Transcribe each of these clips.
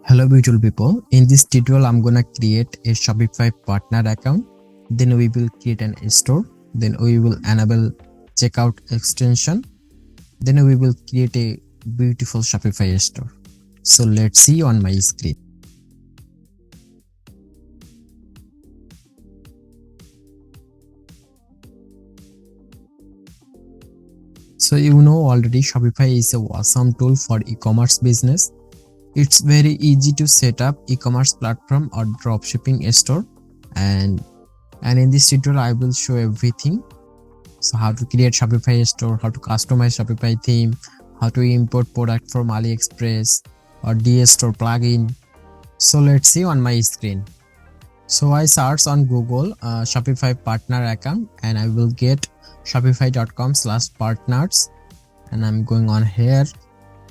Hello beautiful people, in this tutorial I'm gonna create a Shopify partner account. Then we will create an store. Then we will enable checkout extension. Then we will create a beautiful Shopify store. So let's see on my screen. So you know already Shopify is a awesome tool for e-commerce business. It's very easy to set up e-commerce platform or dropshipping store, and in this tutorial I will show everything. So how to create Shopify store, how to customize Shopify theme, how to import product from Aliexpress or DS store plugin. So let's see on my screen. So I search on Google Shopify partner account and I will get shopify.com/partners, and I'm going on here.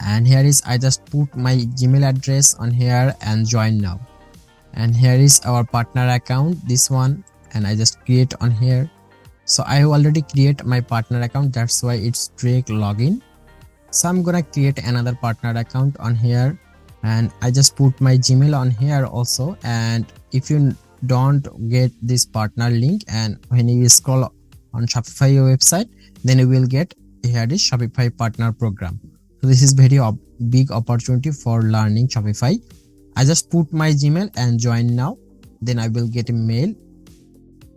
And here is I just put my Gmail address on here and join now. And here is our partner account, this one, and I just create on here. So I already create my partner account, that's why it's direct login. So I'm gonna create another partner account on here, and I just put my Gmail on here also. And if you don't get this partner link, and when you scroll on Shopify website, then you will get here is Shopify partner program. So this is very big opportunity for learning Shopify. I just put my Gmail and join now. Then I will get a mail,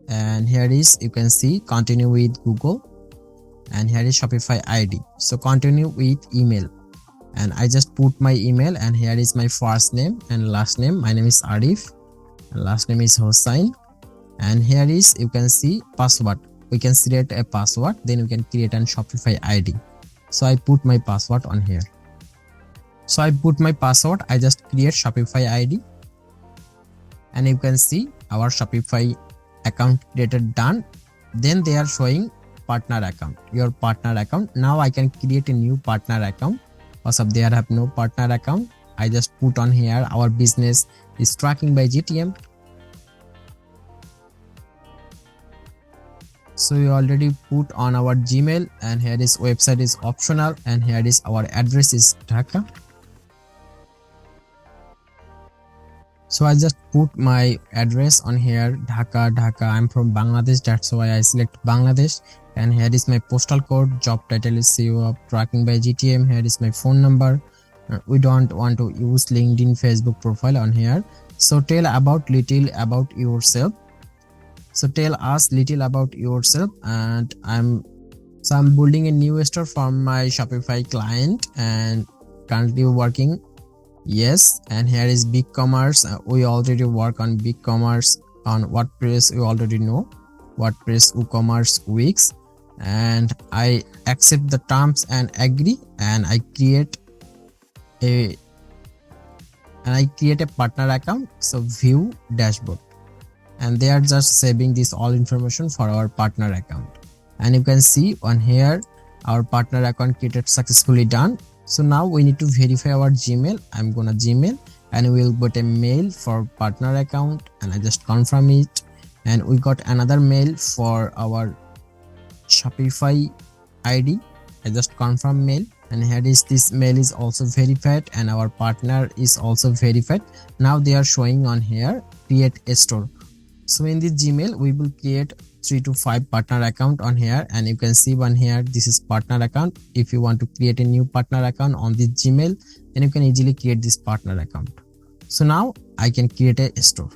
and here is you can see continue with Google, and here is Shopify ID. So continue with email, and I just put my email, and here is my first name and last name. My name is Arif and last name is Hossain, and here is you can see password. We can create a password, then we can create an Shopify ID. So I put my password on here. So I put my password, I just create Shopify ID, and you can see our Shopify account created done. Then they are showing partner account, your partner account. Now I can create a new partner account because of there have no partner account. I just put on here our business is tracking by GTM. So we already put on our Gmail, and here is website is optional, and here is our address is Dhaka. So I just put my address on here, Dhaka. I'm from Bangladesh, that's why I select Bangladesh. And here is my postal code, job title is CEO of tracking by GTM. Here is my phone number. We don't want to use LinkedIn, Facebook profile on here. So tell little about yourself. So tell us little about yourself. And I'm building a new store for my Shopify client and currently working. Yes. And here is Ecommerce. We already work on Ecommerce on WordPress. You already know WordPress, Ecommerce, Wix. And I accept the terms and agree, and I create a partner account. So view dashboard, and they are just saving this all information for our partner account. And you can see on here our partner account created successfully done. So now we need to verify our Gmail. I'm gonna Gmail, and we will get a mail for partner account, and I just confirm it. And we got another mail for our Shopify ID. I just confirm mail, and here is this mail is also verified, and our partner is also verified. Now they are showing on here create a store. So in this Gmail we will create 3 to 5 partner account on here, and you can see one here, this is partner account. If you want to create a new partner account on this Gmail, then you can easily create this partner account. So now I can create a store.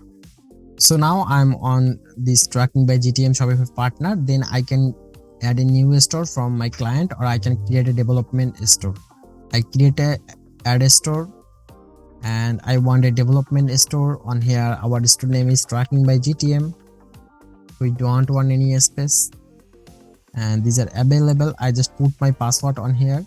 So now I'm on this tracking by GTM Shopify partner. Then I can add a new store from my client, or I can create a development store. I create a add a store, and I want a development store on here. Our store name is tracking by GTM. We don't want any space, and these are available. I just put my password on here.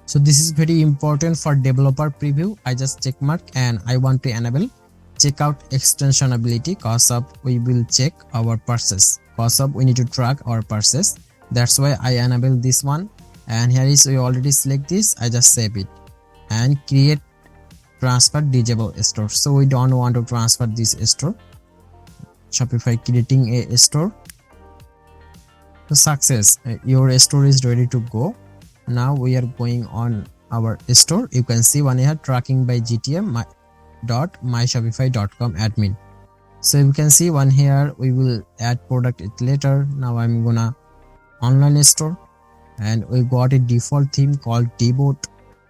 So this is very important for developer preview. I just check mark, and I want to enable checkout extension ability, cause of we will check our purchase, cause of we need to track our purchase. That's why I enable this one. And here is we already select this. I just save it and create transfer disable store. So we don't want to transfer this store. Shopify creating a store. So success, your store is ready to go. Now we are going on our store. You can see one here tracking by GTM. gtm.myshopify.com admin. So you can see one here, we will add product it later. Now I'm gonna online store, and we got a default theme called dbot.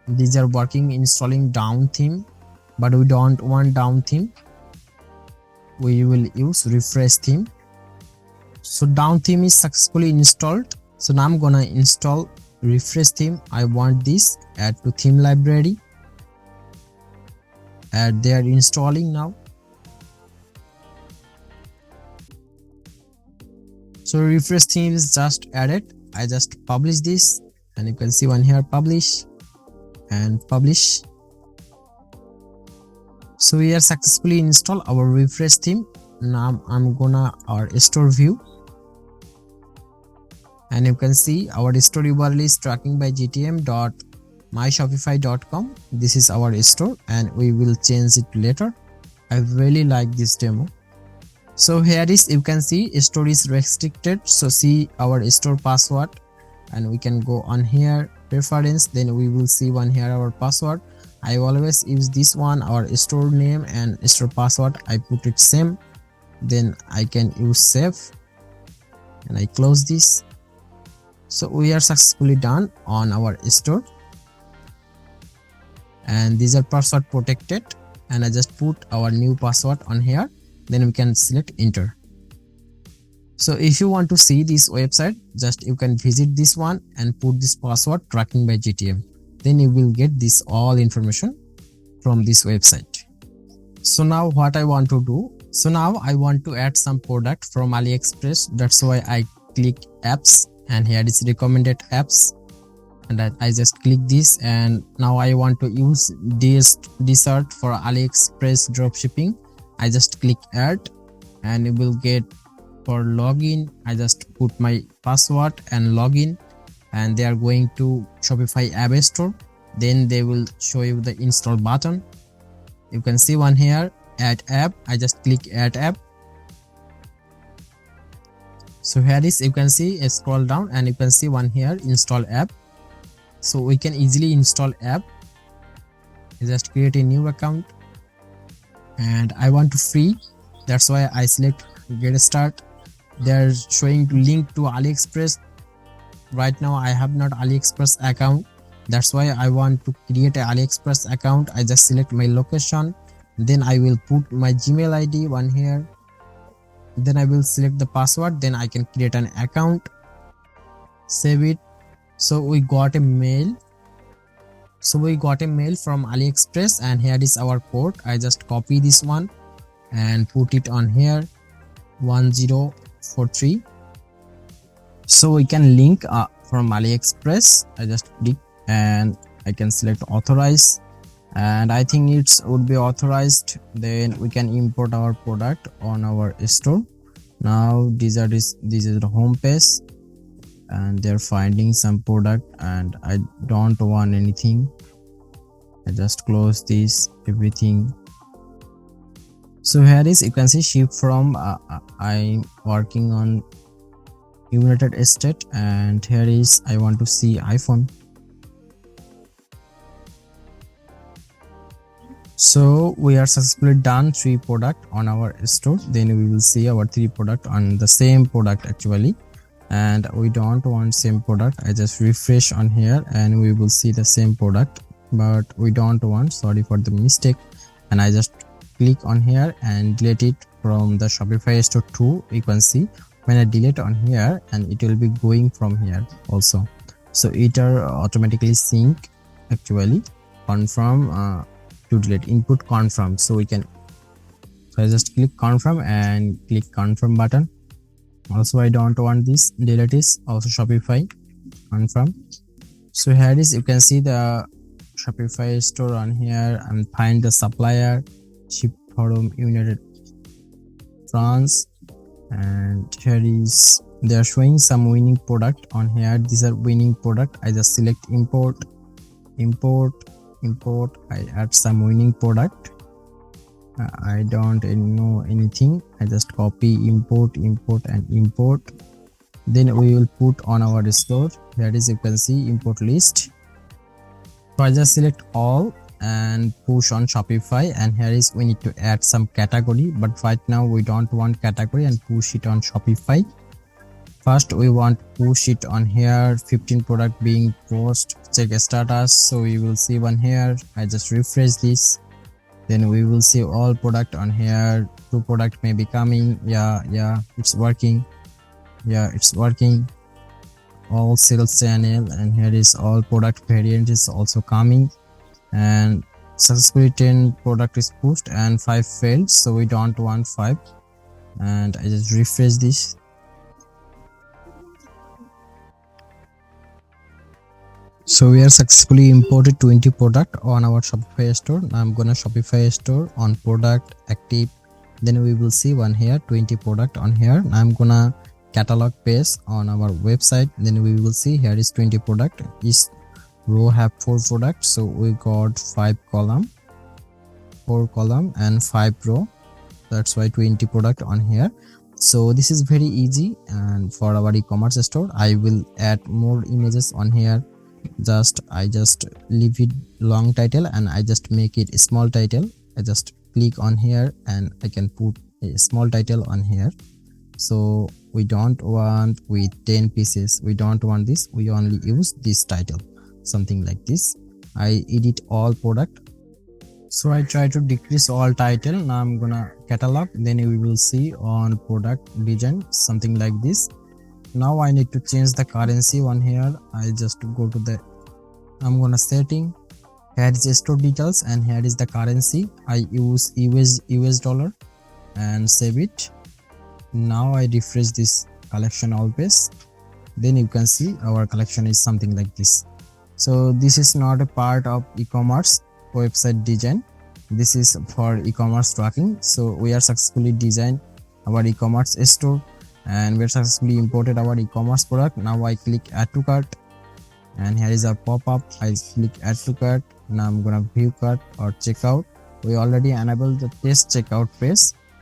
These are working installing down theme, but we don't want down theme. We will use refresh theme. So down theme is successfully installed. So now I'm gonna install refresh theme. I want this, add to theme library, and they are installing now. So refresh theme is just added. I just publish this, and you can see one here, publish and publish. So we are successfully install our refresh theme. Now I'm gonna our store view, and you can see our store URL is tracking by gtm.myshopify.com. This is our store, and we will change it later. I really like this demo. So here is, you can see store is restricted. So see our store password, and we can go on here preference, then we will see one here our password. I always use this one, our store name and store password. I put it same, then I can use save, and I close this. So we are successfully done on our store, and these are password protected, and I just put our new password on here, then we can select enter. So if you want to see this website, just you can visit this one and put this password tracking by GTM, then you will get this all information from this website. So now what I want to do, so now I want to add some product from Aliexpress. That's why I click apps, and here is recommended apps, and I just click this, and now I want to use this dessert for Aliexpress dropshipping. I just click add, and you will get for login. I just put my password and login, and they are going to Shopify app store. Then they will show you the install button. You can see one here, add app. I just click add app. So here is, you can see, scroll down, and you can see one here, install app. So we can easily install app. I just create a new account, and I want to free. That's why I select get start. They are showing link to Aliexpress. Right now I have not Aliexpress account, that's why I want to create an Aliexpress account. I just select my location, then I will put my Gmail ID one here, then I will select the password, then I can create an account, save it. So we got a mail. So we got a mail from Aliexpress, and here is our code. I just copy this one and put it on here, 1043. So we can link from Aliexpress. I just click, and I can select authorize, and I think it would be authorized. Then we can import our product on our store. Now this is the home page, and they're finding some product, and I don't want anything. I just close this everything. So here is, you can see ship from I'm working on United States, and here is I want to see iPhone. So we are successfully done 3 product on our store. Then we will see our 3 product on the same product actually, and we don't want same product. I just refresh on here, and we will see the same product, but we don't want, sorry for the mistake. And I just click on here and delete it from the Shopify store too. You can see when I delete on here, and it will be going from here also. So it are automatically sync actually, confirm to delete, input confirm. So we can, so I just click confirm and click confirm button. Also I don't want this, delete is also Shopify confirm. So here is, you can see the Shopify store on here, and find the supplier, ship from United France, and here is, they are showing some winning product on here. These are winning product. I just select import, I add some winning product. I don't know anything. I just copy, import and import. Then we will put on our store. Here is, you can see import list. So I just select all, and push on Shopify, and here is we need to add some category, but right now we don't want category and push it on Shopify. First we want to push it on here, 15 product being post, check status. So we will see one here. I just refresh this, then we will see all product on here. 2 product may be coming. Yeah, it's working. It's working. All sales channel, and here is all product variant is also coming, and successfully 10 product is pushed and 5 failed, so we don't want 5. And I just refresh this. So we are successfully imported 20 product on our Shopify store. Now I'm gonna Shopify store on product active, then we will see one here 20 product on here. Now I'm gonna catalog page on our website, then we will see here is 20 product. Each row have 4 products, so we got 5 column, 4 column and 5 row. That's why 20 product on here. So this is very easy, and for our e-commerce store I will add more images on here. I just leave it long title and I just make it a small title. I just click on here and I can put a small title on here. So we don't want with 10 pieces, we don't want this, we only use this title, something like this. I edit all product, so I try to decrease all title. Now I'm gonna catalog, then we will see on product design something like this. Now I need to change the currency one here. I just go to the, I'm gonna setting, here is store details and here is the currency. I use US dollar and save it. Now I refresh this collection all page, then you can see our collection is something like this. So this is not a part of e-commerce website design, this is for e-commerce tracking. So we are successfully designed our e-commerce store and we are successfully imported our e-commerce product. Now I click add to cart and here is our pop-up. I click add to cart. Now I'm gonna view cart or checkout. We already enabled the test checkout page,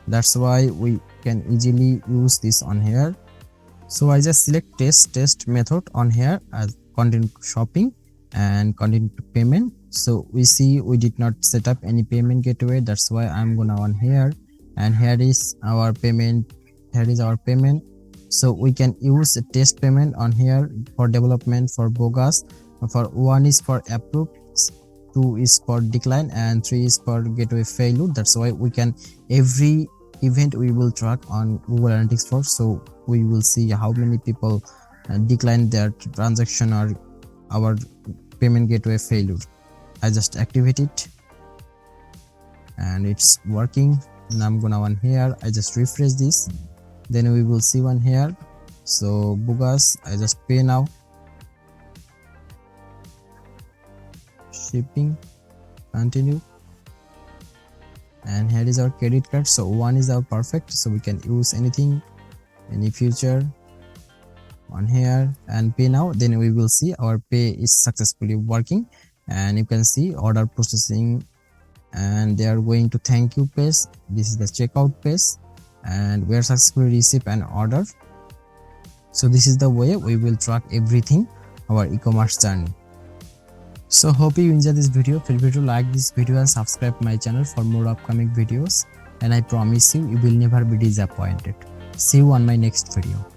that's why we can easily use this on here. So I just select test method on here as content shopping and content payment. So we see we did not set up any payment gateway, that's why I'm gonna on here, and here is our payment. Here is our payment. So we can use a test payment on here for development, for bogus. For 1 is for approve, 2 is for decline and 3 is for gateway failure. That's why we can every event we will track on Google Analytics for, so we will see how many people decline their transaction or our payment gateway failure. I just activate it and it's working. Now I'm gonna on here, I just refresh this, then we will see one here. So bogus, I just pay now, shipping, continue, and here is our credit card. So 1 is our perfect, so we can use anything, any future on here and pay now. Then we will see our pay is successfully working, and you can see order processing and they are going to thank you page. This is the checkout page and we are successfully received an order. So this is the way we will track everything our e-commerce journey. So hope you enjoy this video. Feel free to like this video and subscribe my channel for more upcoming videos, and I promise you will never be disappointed. See you on my next video.